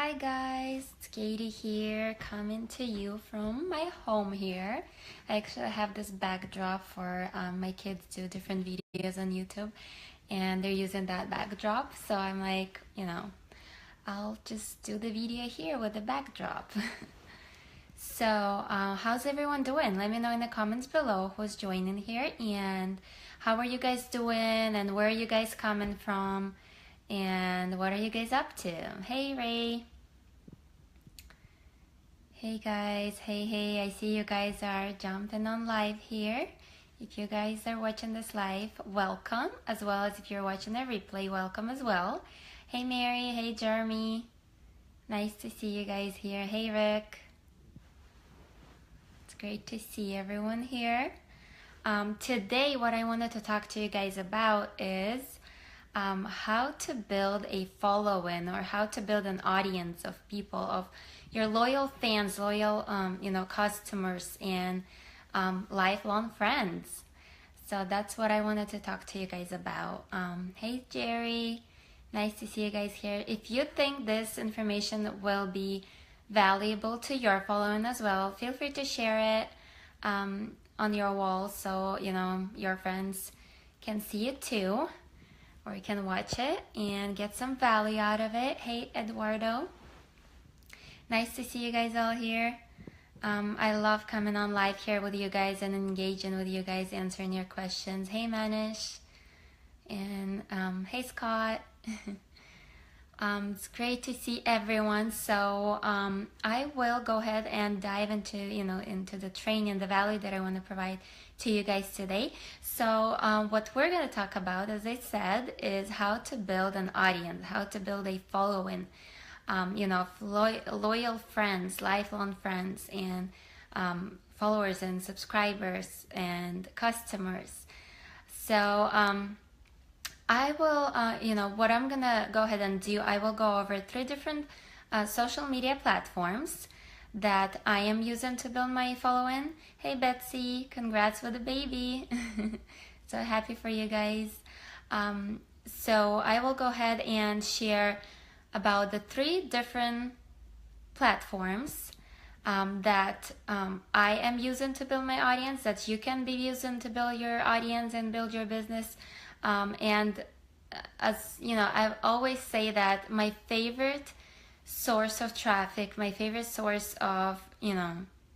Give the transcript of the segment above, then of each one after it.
Hi guys, it's Katie here, coming to you from my home here. I actually have this backdrop for my kids do different videos on YouTube, and they're using that backdrop. So I'm like, I'll just do the video here with the backdrop. So how's everyone doing? Let me know in the comments below who's joining here and how are you guys doing and where are you guys coming from and what are you guys up to? Hey Ray. Hey guys, hey, I see you guys are jumping on live here. If you guys are watching this live, welcome, as well as if you're watching the replay, welcome as well. Hey Mary, hey Jeremy, nice to see you guys here. Hey Rick, it's great to see everyone here. Today what I wanted to talk to you guys about is how to build a following or how to build an audience of people, of your loyal fans, loyal customers and lifelong friends. So that's what I wanted to talk to you guys about. Hey Jerry, nice to see you guys here. If you think this information will be valuable to your following as well, feel free to share it on your wall so your friends can see it too, or you can watch it and get some value out of it. Hey Eduardo, nice to see you guys all here. I love coming on live here with you guys and engaging with you guys, answering your questions. Hey Manish, and hey Scott. It's great to see everyone. So I will go ahead and dive into into the training, the value that I want to provide to you guys today. So what we're going to talk about, as I said, is how to build an audience, how to build a following, loyal friends, lifelong friends, and followers and subscribers and customers. So I will, what I'm gonna go ahead and do, I will go over 3 different social media platforms that I am using to build my following. Hey Betsy, congrats with the baby. So happy for you guys. So I will go ahead and share about the 3 different platforms that I am using to build my audience, that you can be using to build your audience and build your business. And as you know, I always say that my favorite source of traffic, my favorite source of,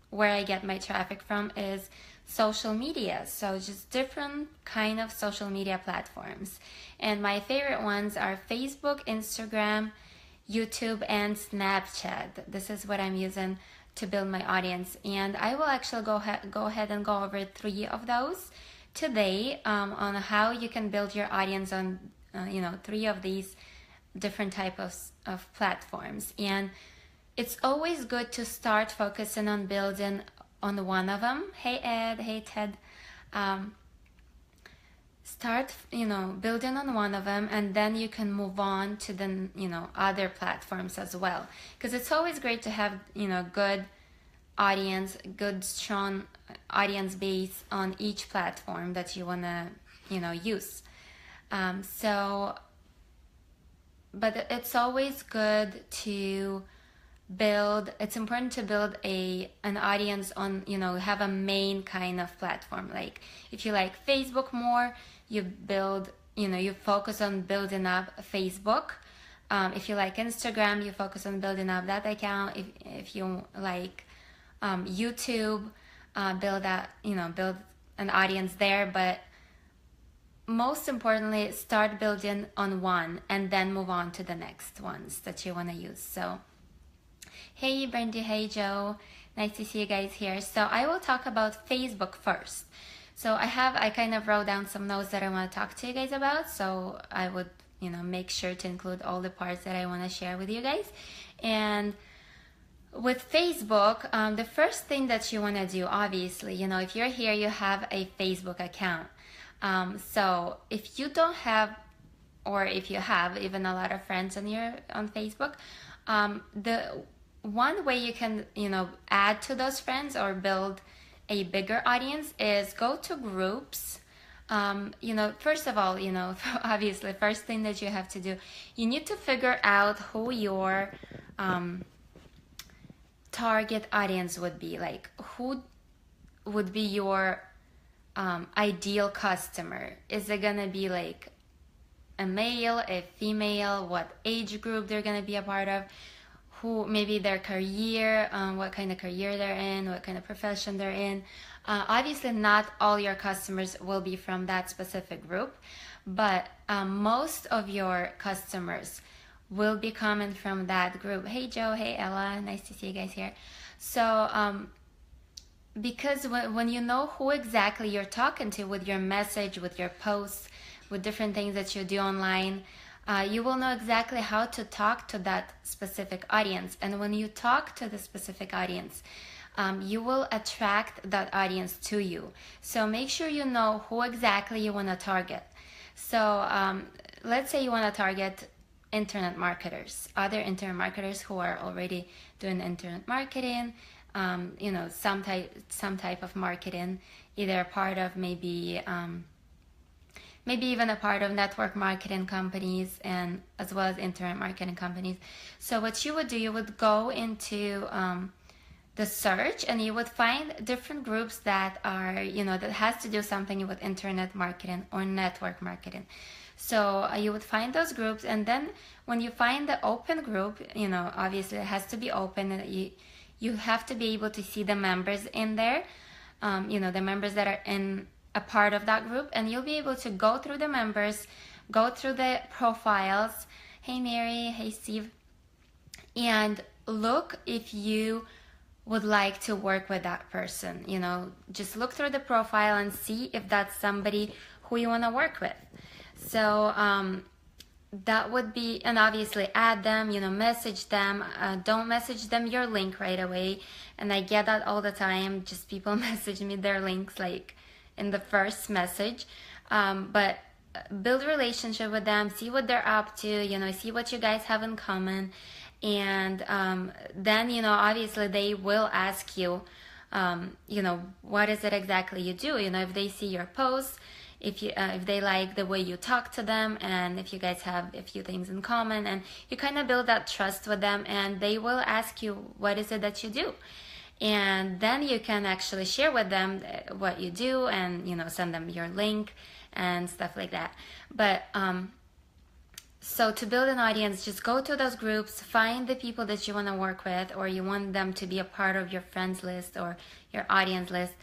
where I get my traffic from is social media. So just different kind of social media platforms. And my favorite ones are Facebook, Instagram, YouTube, and Snapchat. This is what I'm using to build my audience. And I will actually go ahead and go over 3 of those today on how you can build your audience on 3 of these different types of platforms. And it's always good to start focusing on building on one of them. Hey Ed, hey Ted. Start building on one of them, and then you can move on to the other platforms as well, because it's always great to have good audience, good strong audience base on each platform that you want to use. But it's always good to build, it's important to build an audience on, have a main kind of platform. Like if you like Facebook more, you build, you focus on building up Facebook. If you like Instagram, you focus on building up that account. If you like YouTube, build an audience there. But most importantly, start building on one and then move on to the next ones that you want to use. So hey Brandy, hey Joe, nice to see you guys here. So I will talk about Facebook first. So I kind of wrote down some notes that I want to talk to you guys about. So I would make sure to include all the parts that I want to share with you guys. And with Facebook, the first thing that you want to do, obviously, if you're here, you have a Facebook account. So if you don't have, or if you have even a lot of friends on Facebook, the one way you can add to those friends or build a bigger audience is go to groups. First of all, obviously, first thing that you have to do, you need to figure out who your target audience would be? Like, who would be your ideal customer? Is it gonna be like a male, a female? What age group they're gonna be a part of? Who, maybe their career, what kind of career they're in, what kind of profession they're in. Obviously, not all your customers will be from that specific group, but most of your customers will be coming from that group. Hey Joe, hey Ella, nice to see you guys here. So because when you know who exactly you're talking to with your message, with your posts, with different things that you do online, you will know exactly how to talk to that specific audience. And when you talk to the specific audience, you will attract that audience to you. So make sure you know who exactly you want to target. So let's say you want to target internet marketers, other internet marketers who are already doing internet marketing, some type of marketing, either part of maybe even a part of network marketing companies, and as well as internet marketing companies. So what you would do, you would go into the search, and you would find different groups that are, that has to do something with internet marketing or network marketing. So you would find those groups, and then when you find the open group, obviously it has to be open, and you have to be able to see the members in there, the members that are in a part of that group, and you'll be able to go through the members, go through the profiles. Hey Mary, hey Steve, and look if you would like to work with that person. Just look through the profile and see if that's somebody who you want to work with. So that would be, and obviously add them, message them. Don't message them your link right away. And I get that all the time. Just people message me their links like in the first message. But build a relationship with them, see what they're up to, see what you guys have in common. And then, obviously they will ask you, what is it exactly you do? If they see your posts, if they like the way you talk to them, and if you guys have a few things in common, and you kind of build that trust with them, and they will ask you, what is it that you do? And then you can actually share with them what you do, and send them your link and stuff like that. But so to build an audience, just go to those groups, find the people that you want to work with, or you want them to be a part of your friends list or your audience list,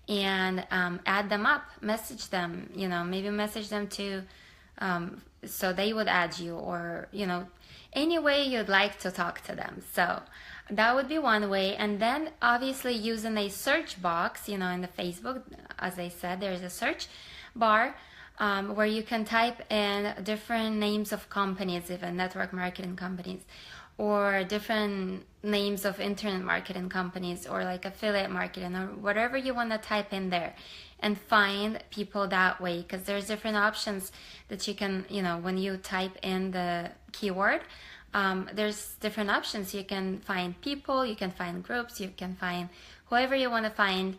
and add them up, message them, maybe message them to, so they would add you, or, any way you'd like to talk to them. So that would be one way. And then obviously using a search box, in the Facebook, as I said, there's a search bar where you can type in different names of companies, even network marketing companies, or different names of internet marketing companies, or like affiliate marketing, or whatever you want to type in there, and find people that way. Because there's different options that you can, when you type in the keyword, there's different options. You can find people, you can find groups, you can find whoever you want to find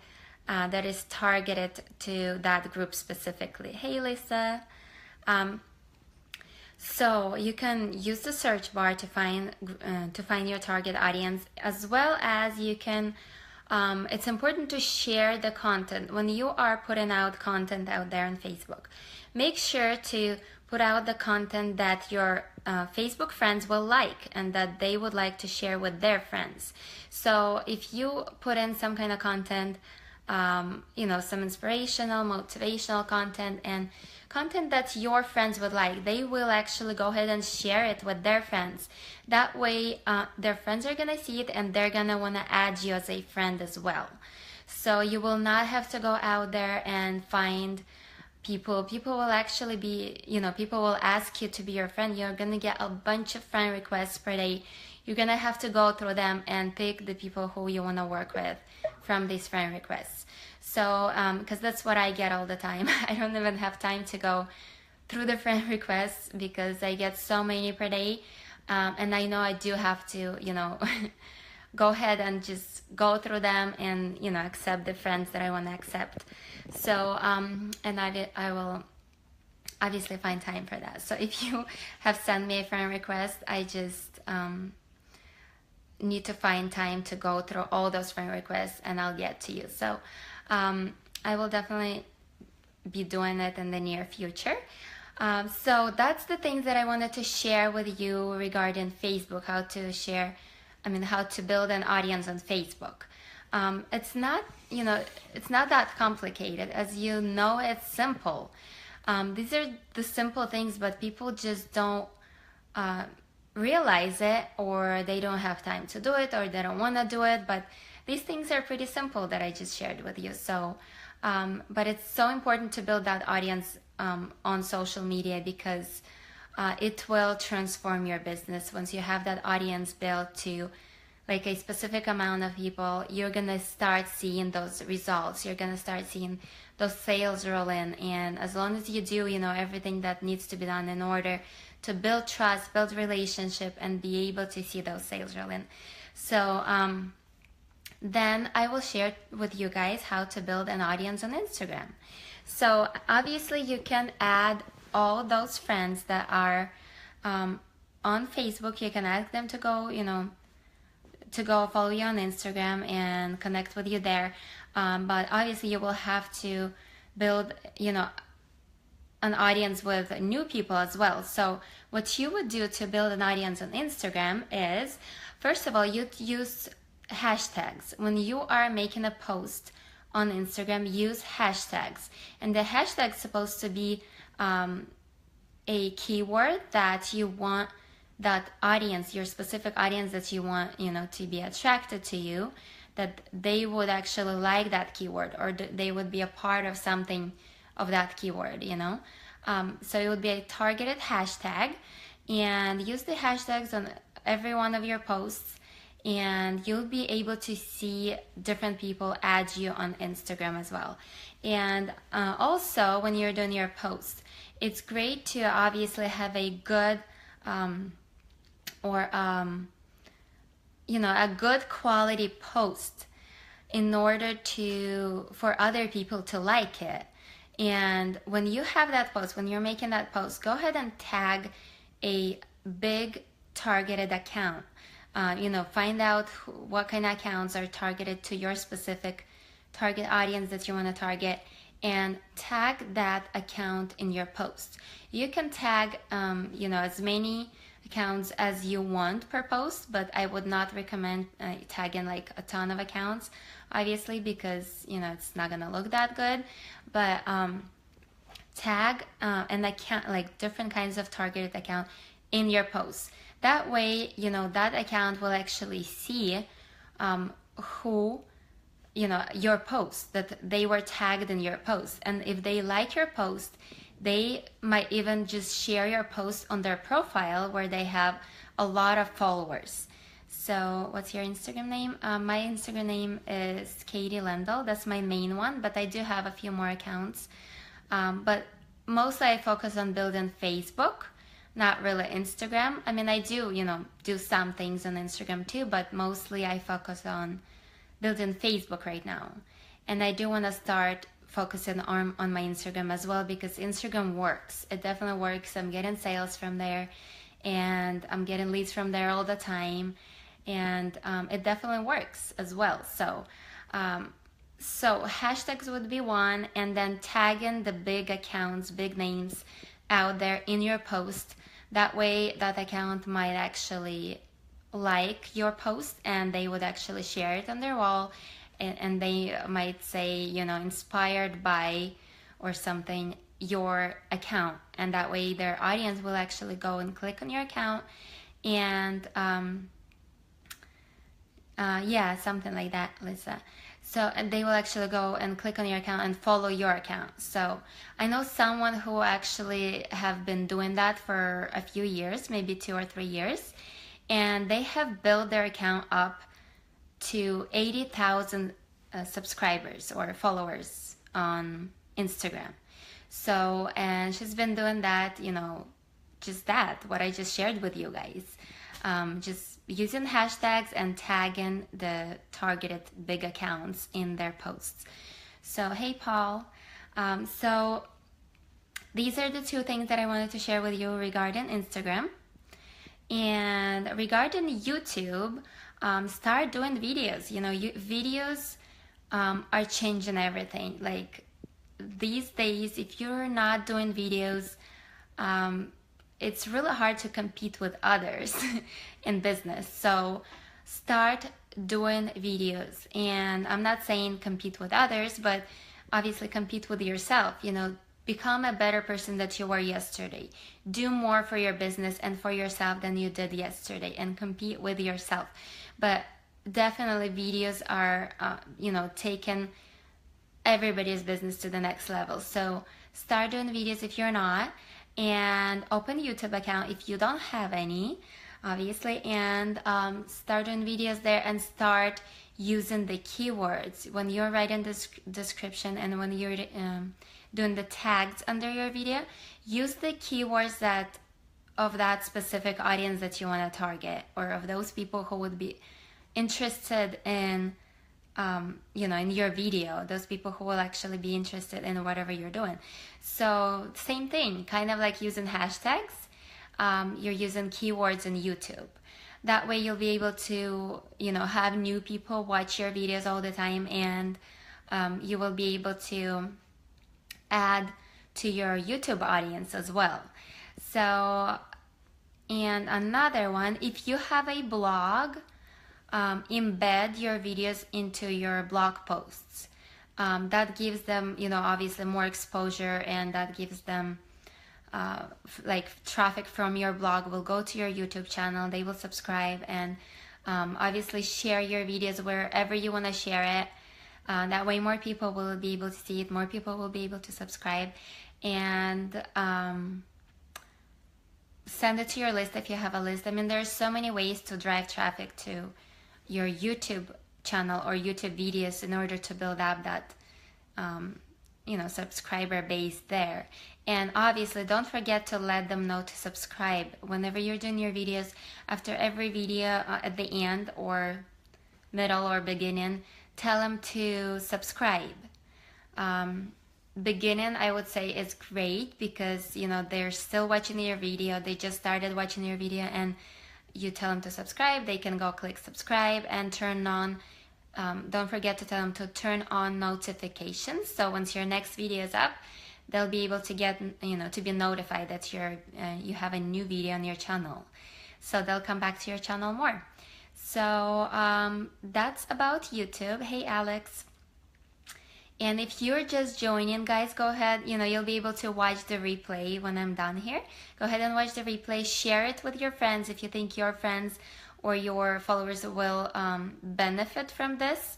that is targeted to that group specifically. Hey Lisa. So you can use the search bar to find your target audience, as well as you can, it's important to share the content. When you are putting out content out there on Facebook, make sure to put out the content that your Facebook friends will like, and that they would like to share with their friends. So if you put in some kind of content, some inspirational, motivational content, and content that your friends would like, they will actually go ahead and share it with their friends. That way, their friends are gonna see it, and they're gonna wanna add you as a friend as well. So you will not have to go out there and find people. People will actually be, people will ask you to be your friend. You're gonna get a bunch of friend requests per day. You're gonna have to go through them and pick the people who you wanna work with from these friend requests. So, because that's what I get all the time. I don't even have time to go through the friend requests because I get so many per day. And I know I do have to, go ahead and just go through them and, accept the friends that I want to accept. So, and I will obviously find time for that. So if you have sent me a friend request, I just, need to find time to go through all those friend requests, and I'll get to you. So I will definitely be doing it in the near future. So that's the things that I wanted to share with you regarding Facebook, how to build an audience on Facebook. It's not, it's not that complicated. As you know, it's simple. These are the simple things, but people just don't realize it, or they don't have time to do it, or they don't want to do it. But these things are pretty simple that I just shared with you. So, but it's so important to build that audience on social media, because it will transform your business. Once you have that audience built to like a specific amount of people, you're gonna start seeing those results. You're gonna start seeing those sales roll in. And as long as you do, everything that needs to be done in order to build trust, build relationship, and be able to see those sales roll in. So then I will share with you guys how to build an audience on Instagram. So obviously you can add all those friends that are on Facebook. You can ask them to go follow you on Instagram and connect with you there. But obviously you will have to build, an audience with new people as well. So what you would do to build an audience on Instagram is, first of all, you'd use hashtags. When you are making a post on Instagram, use hashtags. And the hashtag is supposed to be a keyword that you want that audience, your specific audience that you want, to be attracted to you, that they would actually like that keyword, or they would be a part of something of that keyword, So it would be a targeted hashtag, and use the hashtags on every one of your posts, and you'll be able to see different people add you on Instagram as well. And also, when you're doing your posts, it's great to obviously have a good a good quality post in order for other people to like it. And when you have that post, when you're making that post, go ahead and tag a big targeted account. Find out what kind of accounts are targeted to your specific target audience that you want to target, and tag that account in your post. You can tag, as many accounts as you want per post, but I would not recommend tagging like a ton of accounts, obviously, because it's not gonna look that good. But tag an account, like different kinds of targeted account in your posts. That way, that account will actually see who, your post, that they were tagged in your post. And if they like your post, they might even just share your post on their profile where they have a lot of followers. So what's your Instagram name? My Instagram name is Katie Lendel. That's my main one, but I do have a few more accounts. But mostly I focus on building Facebook, not really Instagram. I mean, I do, do some things on Instagram too, but mostly I focus on building Facebook right now. And I do want to start focusing on my Instagram as well, because Instagram works. It definitely works. I'm getting sales from there, and I'm getting leads from there all the time, and it definitely works as well. So hashtags would be one, and then tagging the big accounts, big names out there in your post. That way that account might actually like your post, and they would actually share it on their wall, and they might say, inspired by or something, your account. And that way their audience will actually go and click on your account, and something like that, Lisa. So, and they will actually go and click on your account and follow your account. So I know someone who actually have been doing that for a few years, maybe 2 or 3 years, and they have built their account up to 80,000 subscribers or followers on Instagram. So, and she's been doing that, just that, what I just shared with you guys. Just using hashtags and tagging the targeted big accounts in their posts. So, hey, Paul. So these are the 2 things that I wanted to share with you regarding Instagram. And regarding YouTube, start doing videos. Videos are changing everything. Like these days, if you're not doing videos, it's really hard to compete with others in business. So start doing videos. And I'm not saying compete with others, but obviously compete with yourself. Become a better person that you were yesterday. Do more for your business and for yourself than you did yesterday, and compete with yourself. But definitely videos are, taking everybody's business to the next level. So start doing videos if you're not, and open a YouTube account if you don't have any, obviously, and start doing videos there, and start using the keywords when you're writing this description, and when you're doing the tags under your video. Use the keywords of that specific audience that you want to target, or of those people who would be interested in in your video, those people who will actually be interested in whatever you're doing. So same thing, kind of like using hashtags. You're using keywords in YouTube. That way you'll be able to, have new people watch your videos all the time, and you will be able to add to your YouTube audience as well. So, and another one, if you have a blog, embed your videos into your blog posts. That gives them, obviously more exposure, and that gives them traffic from your blog will go to your YouTube channel. They will subscribe, and obviously share your videos wherever you want to share it. That way more people will be able to see it, more people will be able to subscribe, and send it to your list if you have a list. I mean, there's so many ways to drive traffic to your YouTube channel or YouTube videos in order to build up that subscriber base there. And obviously don't forget to let them know to subscribe whenever you're doing your videos. After every video, at the end or middle or beginning, tell them to subscribe. Beginning, I would say, is great because they're still watching your video, they just started watching your video, and you tell them to subscribe. They can go click subscribe and turn on, don't forget to tell them to turn on notifications, so once your next video is up, they'll be able to get, to be notified that you have a new video on your channel, so they'll come back to your channel more. So that's about YouTube. Hey Alex. And if you're just joining, guys, go ahead, you'll be able to watch the replay when I'm done here. Go ahead and watch the replay, share it with your friends if you think your friends or your followers will benefit from this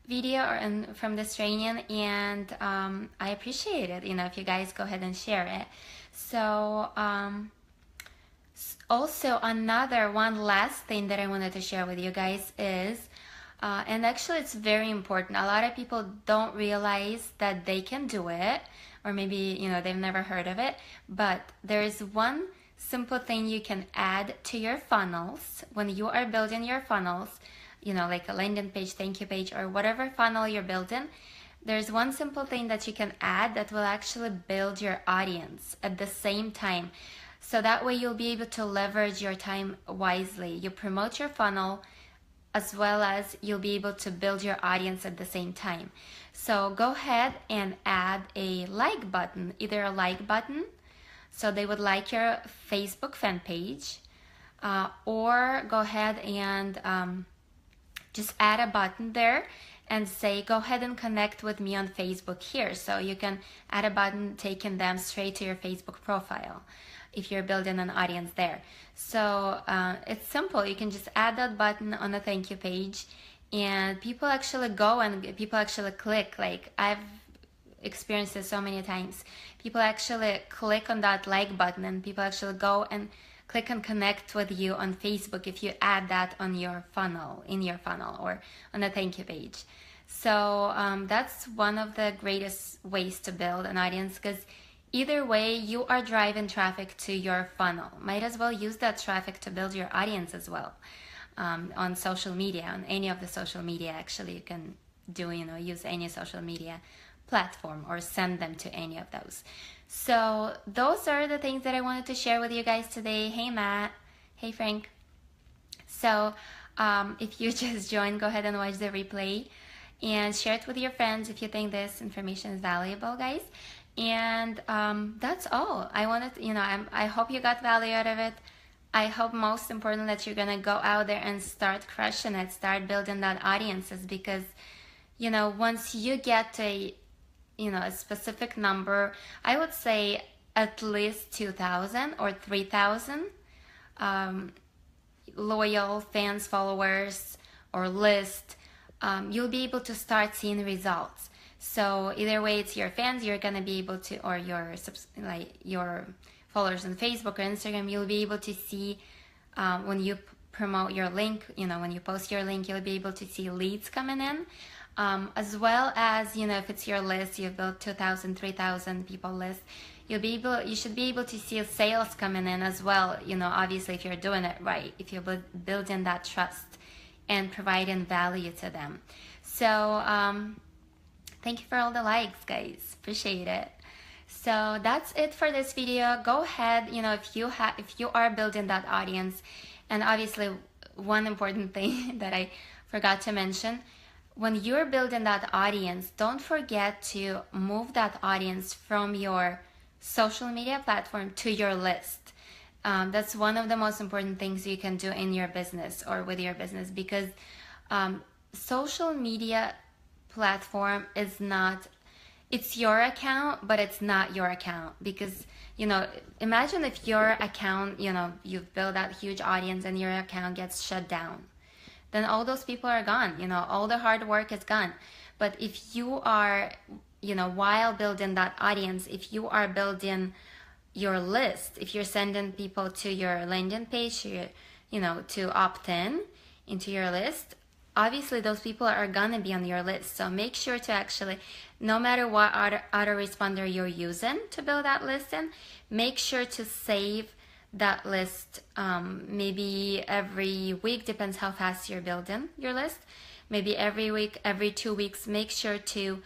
video and from this training, and I appreciate it, if you guys go ahead and share it. So also one last thing that I wanted to share with you guys is, and actually it's very important, a lot of people don't realize that they can do it, or maybe they've never heard of it, but there is one simple thing you can add to your funnels when you are building your funnels, like a landing page, thank you page, or whatever funnel you're building. There's one simple thing that you can add that will actually build your audience at the same time. So that way you'll be able to leverage your time wisely. You promote your funnel as well as you'll be able to build your audience at the same time. So go ahead and add a like button, either a like button, so they would like your Facebook fan page, or go ahead and just add a button there and say, go ahead and connect with me on Facebook here. So you can add a button taking them straight to your Facebook profile if you're building an audience there. So it's simple. You can just add that button on the thank you page, and people actually go and people actually click. Like I've experienced this so many times. People actually click on that like button, and people actually go and click and connect with you on Facebook if you add that on your funnel, in your funnel, or on the thank you page. So that's one of the greatest ways to build an audience, because either way you are driving traffic to your funnel. Might as well use that traffic to build your audience as well. On social media, on any of the social media, actually you can do, use any social media platform or send them to any of those. So those are the things that I wanted to share with you guys today. Hey Matt, Hey Frank. So if you just joined, go ahead and watch the replay and share it with your friends if you think this information is valuable, guys. And that's all. I wanted, I hope you got value out of it. I hope most important that you're gonna go out there and start crushing it, start building that audiences, because once you get to a specific number, I would say at least 2,000 or 3,000 loyal fans, followers, or list, you'll be able to start seeing results. So either way, it's your fans, you're gonna be able to, or your followers on Facebook or Instagram, you'll be able to see when you promote your link, when you post your link, you'll be able to see leads coming in, as well as, if it's your list, you've built 2,000, 3,000 people list, you should be able to see sales coming in as well, obviously if you're doing it right, if you're building that trust and providing value to them. So thank you for all the likes, guys, appreciate it. So that's it for this video. Go ahead, if you are building that audience, and obviously one important thing that I forgot to mention, when you're building that audience, don't forget to move that audience from your social media platform to your list. That's one of the most important things you can do in your business or with your business, because social media platform is not, it's your account, but it's not your account. Because imagine if your account, you've built that huge audience and your account gets shut down, then all those people are gone, all the hard work is gone. But if you are, while building that audience, if you are building your list, if you're sending people to your landing page, to opt in into your list, obviously those people are gonna be on your list. So make sure to actually, no matter what autoresponder you're using to build that list in, make sure to save that list maybe every week, depends how fast you're building your list. Maybe every week, every 2 weeks, make sure to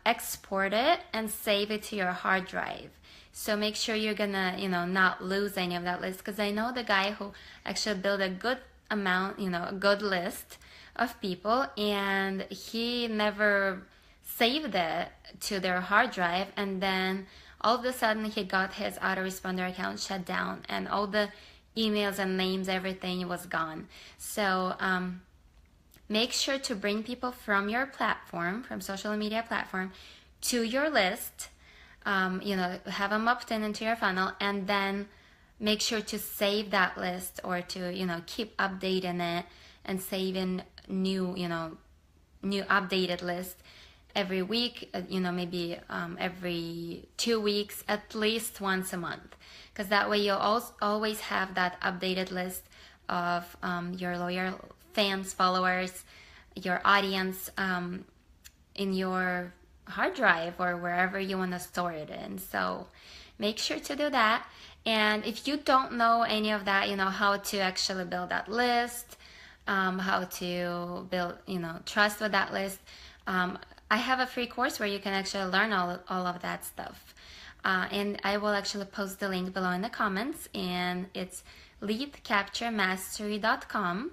export it and save it to your hard drive. So make sure you're gonna, not lose any of that list. Because I know the guy who actually built a good amount, a good list of people, and he never saved it to their hard drive, and then all of a sudden he got his autoresponder account shut down, and all the emails and names, everything was gone. So make sure to bring people from your platform, from social media platform, to your list. Have them opt in into your funnel, and then make sure to save that list, or to keep updating it and saving new updated list every week, maybe every 2 weeks, at least once a month, because that way you'll always have that updated list of your loyal fans, followers, your audience in your hard drive or wherever you want to store it in. So make sure to do that. And if you don't know any of that, how to actually build that list, how to build trust with that list, I have a free course where you can actually learn all of that stuff, and I will actually post the link below in the comments, and it's leadcapturemastery.com.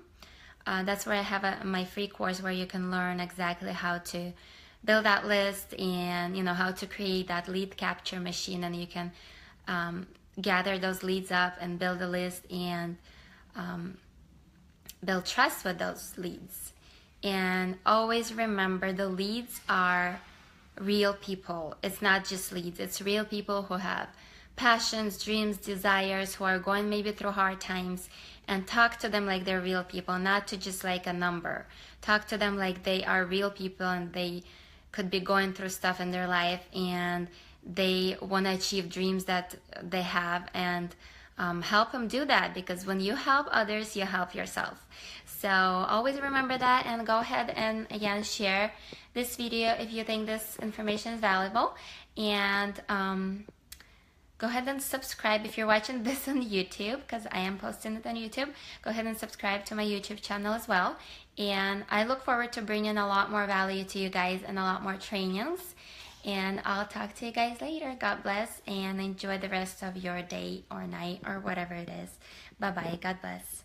That's where I have my free course where you can learn exactly how to build that list, and how to create that lead capture machine, and you can gather those leads up and build a list and build trust with those leads. And always remember, the leads are real people. It's not just leads, it's real people who have passions, dreams, desires, who are going maybe through hard times, and talk to them like they're real people, not to just like a number. Talk to them like they are real people, and they could be going through stuff in their life, and they want to achieve dreams that they have, and help them do that, because when you help others, you help yourself. So always remember that, and go ahead and again share this video if you think this information is valuable, and go ahead and subscribe if you're watching this on YouTube, because I am posting it on YouTube. Go ahead and subscribe to my YouTube channel as well, and I look forward to bringing a lot more value to you guys and a lot more trainings. And I'll talk to you guys later. God bless, and enjoy the rest of your day or night or whatever it is. Bye bye. God bless.